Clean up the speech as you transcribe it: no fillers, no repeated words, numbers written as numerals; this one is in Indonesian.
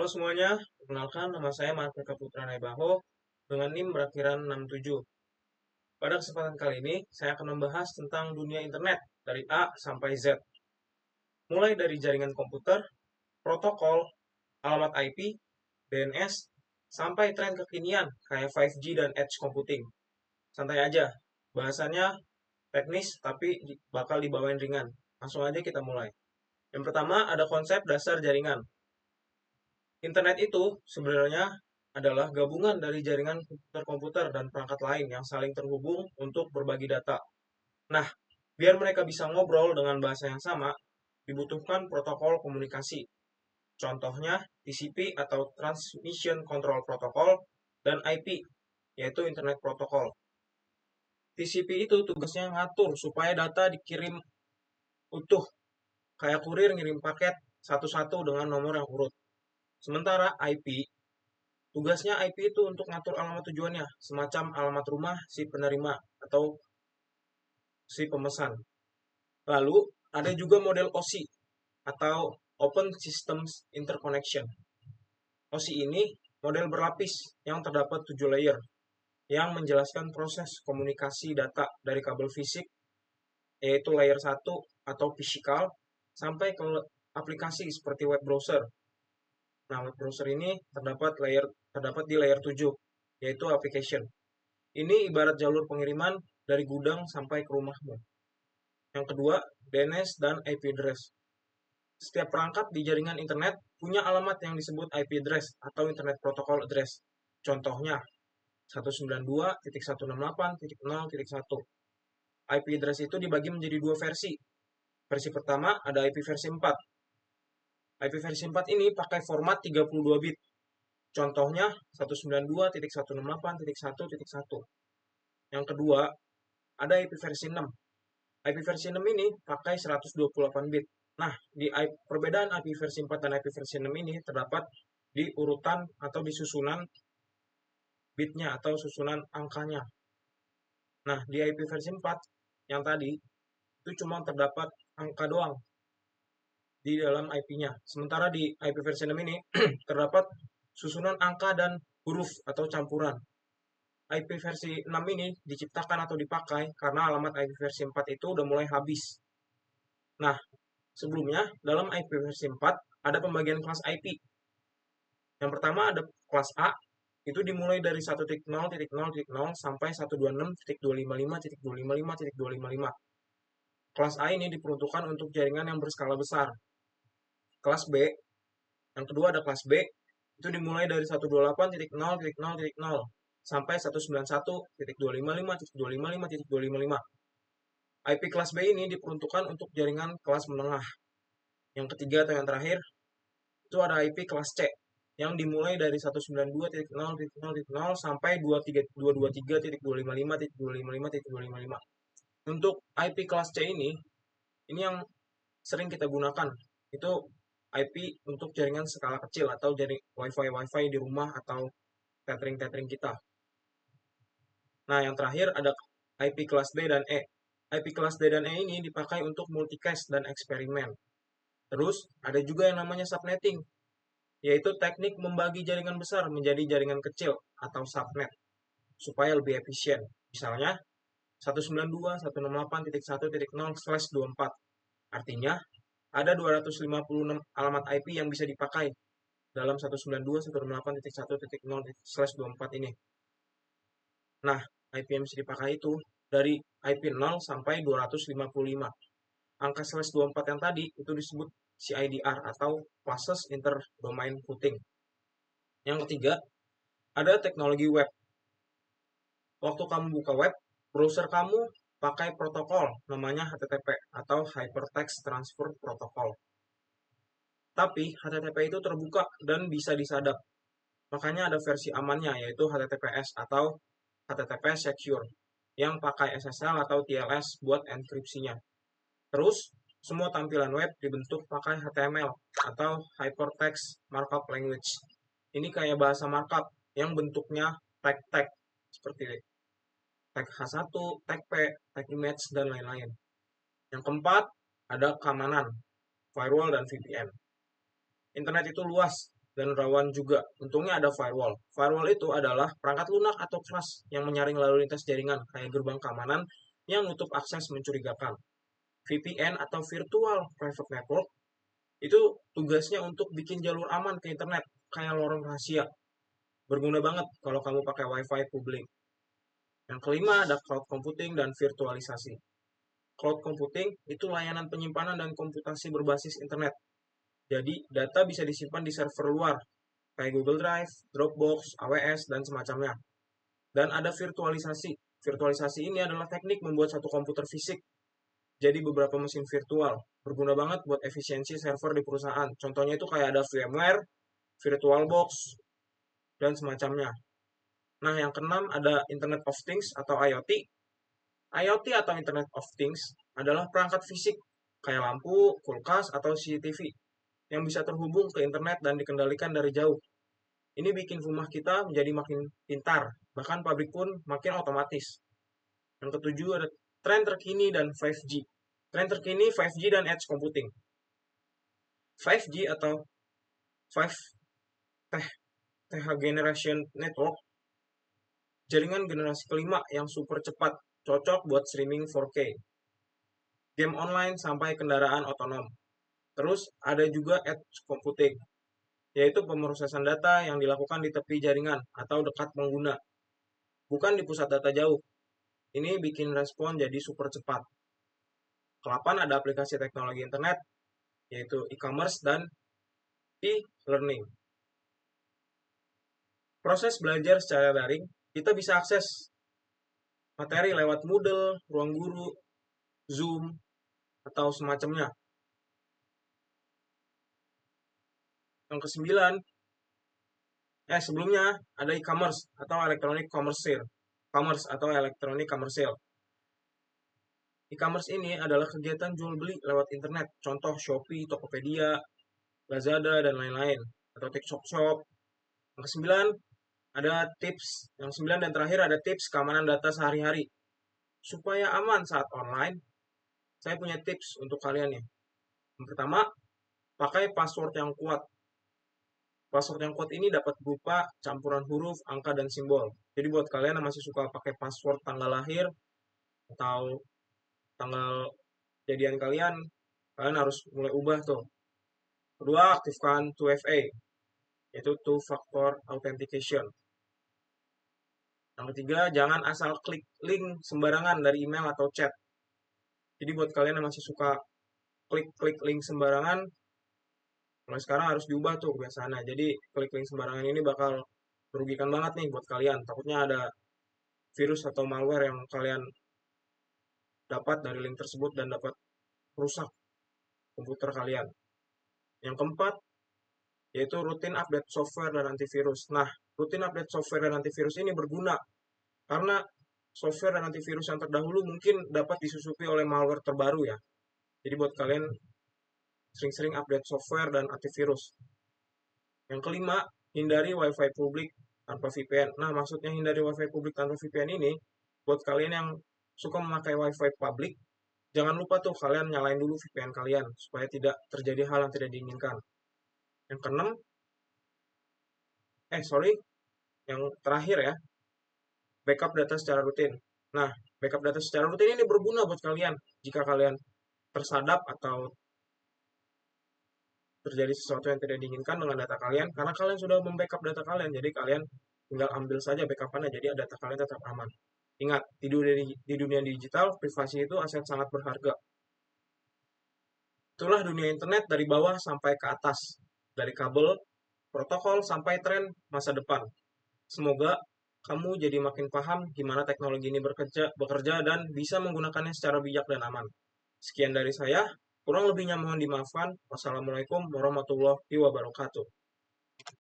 Halo semuanya, perkenalkan nama saya Martika Putra Naibaho dengan NIM berakhiran 67. Pada kesempatan kali ini, saya akan membahas tentang dunia internet dari A sampai Z. Mulai dari jaringan komputer, protokol, alamat IP, DNS, sampai tren kekinian kayak 5G dan Edge Computing. Santai aja, bahasannya teknis tapi bakal dibawain ringan. Langsung aja kita mulai. Yang pertama ada konsep dasar jaringan. Internet itu sebenarnya adalah gabungan dari jaringan komputer-komputer dan perangkat lain yang saling terhubung untuk berbagi data. Nah, biar mereka bisa ngobrol dengan bahasa yang sama, dibutuhkan protokol komunikasi. Contohnya TCP atau Transmission Control Protocol dan IP, yaitu Internet Protocol. TCP itu tugasnya ngatur supaya data dikirim utuh, kayak kurir ngirim paket satu-satu dengan nomor yang urut. Sementara IP, tugasnya IP itu untuk ngatur alamat tujuannya, semacam alamat rumah si penerima atau si pemesan. Lalu, ada juga model OSI atau Open Systems Interconnection. OSI ini model berlapis yang terdapat 7 layer yang menjelaskan proses komunikasi data dari kabel fisik, yaitu layer 1 atau physical, sampai ke aplikasi seperti web browser. Nah, web browser ini terdapat di layer 7, yaitu application. Ini ibarat jalur pengiriman dari gudang sampai ke rumahmu. Yang kedua, DNS dan IP address. Setiap perangkat di jaringan internet punya alamat yang disebut IP address atau Internet Protocol Address. Contohnya, 192.168.0.1. IP address itu dibagi menjadi dua versi. Versi pertama ada IP versi 4. IP versi 4 ini pakai format 32 bit. Contohnya 192.168.1.1. Yang kedua, ada IP versi 6. IP versi 6 ini pakai 128 bit. Nah, di perbedaan IP versi 4 dan IP versi 6 ini terdapat di urutan atau di susunan bitnya atau susunan angkanya. Nah, di IP versi 4 yang tadi itu cuma terdapat angka doang di dalam IP-nya. Sementara di IP versi 6 ini terdapat susunan angka dan huruf atau campuran. IP versi 6 ini diciptakan atau dipakai karena alamat IP versi 4 itu udah mulai habis. Nah, sebelumnya dalam IP versi 4 ada pembagian kelas IP. Yang pertama ada kelas A, itu dimulai dari 1.0.0.0 sampai 126.255.255.255. Kelas A ini diperuntukkan untuk jaringan yang berskala besar. Kelas B, yang kedua ada kelas B, itu dimulai dari 128.0.0.0 sampai 191.255.255.255. IP kelas B ini diperuntukkan untuk jaringan kelas menengah. Yang ketiga atau yang terakhir, itu ada IP kelas C, yang dimulai dari 192.0.0.0 sampai 223.255.255.255. Untuk IP kelas C ini yang sering kita gunakan. Itu IP untuk jaringan skala kecil atau jaring WiFi di rumah atau tethering kita. Nah, yang terakhir ada IP kelas D dan E. IP kelas D dan E ini dipakai untuk multicast dan eksperimen. Terus, ada juga yang namanya subnetting, yaitu teknik membagi jaringan besar menjadi jaringan kecil atau subnet, supaya lebih efisien. Misalnya, 192.168.1.0/24. Artinya, ada 256 alamat IP yang bisa dipakai dalam 192.168.1.0/24 ini. Nah, IP yang bisa dipakai itu dari IP 0 sampai 255. Angka /24 yang tadi itu disebut CIDR atau Classes Inter-Domain Routing. Yang ketiga, ada teknologi web. Waktu kamu buka web, browser kamu pakai protokol namanya HTTP atau Hypertext Transfer Protocol. Tapi HTTP itu terbuka dan bisa disadap. Makanya ada versi amannya yaitu HTTPS atau HTTP Secure yang pakai SSL atau TLS buat enkripsinya. Terus, semua tampilan web dibentuk pakai HTML atau Hypertext Markup Language. Ini kayak bahasa markup yang bentuknya tag-tag seperti tag H1, tag P, tag image, dan lain-lain. Yang keempat, ada keamanan, firewall dan VPN. Internet itu luas, dan rawan juga. Untungnya ada firewall. Firewall itu adalah perangkat lunak atau keras yang menyaring lalu lintas jaringan, kayak gerbang keamanan yang nutup akses mencurigakan. VPN atau Virtual Private Network itu tugasnya untuk bikin jalur aman ke internet, kayak lorong rahasia. Berguna banget kalau kamu pakai WiFi publik. Yang kelima ada cloud computing dan virtualisasi. Cloud computing itu layanan penyimpanan dan komputasi berbasis internet. Jadi, data bisa disimpan di server luar, kayak Google Drive, Dropbox, AWS, dan semacamnya. Dan ada virtualisasi. Virtualisasi ini adalah teknik membuat satu komputer fisik jadi beberapa mesin virtual. Berguna banget buat efisiensi server di perusahaan. Contohnya itu kayak ada VMware, VirtualBox, dan semacamnya. Nah, yang keenam ada Internet of Things atau IoT. IoT atau Internet of Things adalah perangkat fisik kayak lampu, kulkas, atau CCTV yang bisa terhubung ke internet dan dikendalikan dari jauh. Ini bikin rumah kita menjadi makin pintar, bahkan pabrik pun makin otomatis. Yang ketujuh ada tren terkini dan 5G. Tren terkini 5G dan Edge Computing. 5G atau 5TH Generation Network, jaringan generasi kelima yang super cepat, cocok buat streaming 4K, game online sampai kendaraan otonom. Terus ada juga Edge Computing, yaitu pemrosesan data yang dilakukan di tepi jaringan atau dekat pengguna, bukan di pusat data jauh. Ini bikin respon jadi super cepat. Ke-8 ada aplikasi teknologi internet, yaitu e-commerce dan e-learning. Proses belajar secara daring, kita bisa akses materi lewat Moodle, Ruang Guru, Zoom, atau semacamnya. Yang ke-9, sebelumnya ada e-commerce atau electronic commerce atau electronic commercial. E-commerce ini adalah kegiatan jual beli lewat internet, contoh Shopee, Tokopedia, Lazada, dan lain-lain, atau TikTok Shop. Yang ke-9 ada tips, yang 9 dan terakhir ada tips keamanan data sehari-hari. Supaya aman saat online, saya punya tips untuk kalian nih. Yang pertama, pakai password yang kuat. Password yang kuat ini dapat berupa campuran huruf, angka, dan simbol. Jadi buat kalian yang masih suka pakai password tanggal lahir atau tanggal kejadian kalian harus mulai ubah tuh. Kedua, aktifkan 2FA, yaitu Two Factor Authentication. Yang ketiga, jangan asal klik link sembarangan dari email atau chat. Jadi buat kalian yang masih suka klik link sembarangan, mulai sekarang harus diubah tuh kebiasaannya. Jadi klik link sembarangan ini bakal merugikan banget nih buat kalian. Takutnya ada virus atau malware yang kalian dapat dari link tersebut dan dapat rusak komputer kalian. Yang keempat, yaitu rutin update software dan antivirus. Nah, rutin update software dan antivirus ini berguna karena software dan antivirus yang terdahulu mungkin dapat disusupi oleh malware terbaru ya. Jadi buat kalian sering-sering update software dan antivirus. Yang kelima, hindari WiFi publik tanpa VPN. Nah, maksudnya hindari WiFi publik tanpa VPN ini, buat kalian yang suka memakai WiFi publik, jangan lupa tuh kalian nyalain dulu VPN kalian, supaya tidak terjadi hal yang tidak diinginkan. Yang keenam, yang terakhir ya, backup data secara rutin. Nah, backup data secara rutin ini berguna buat kalian jika kalian tersadap atau terjadi sesuatu yang tidak diinginkan dengan data kalian, karena kalian sudah membackup data kalian, jadi kalian tinggal ambil saja backupannya, jadi data kalian tetap aman. Ingat, di dunia digital, privasi itu aset sangat berharga. Itulah dunia internet dari bawah sampai ke atas, dari kabel, protokol, sampai tren masa depan. Semoga kamu jadi makin paham gimana teknologi ini bekerja dan bisa menggunakannya secara bijak dan aman. Sekian dari saya, kurang lebihnya mohon dimaafkan. Wassalamualaikum warahmatullahi wabarakatuh.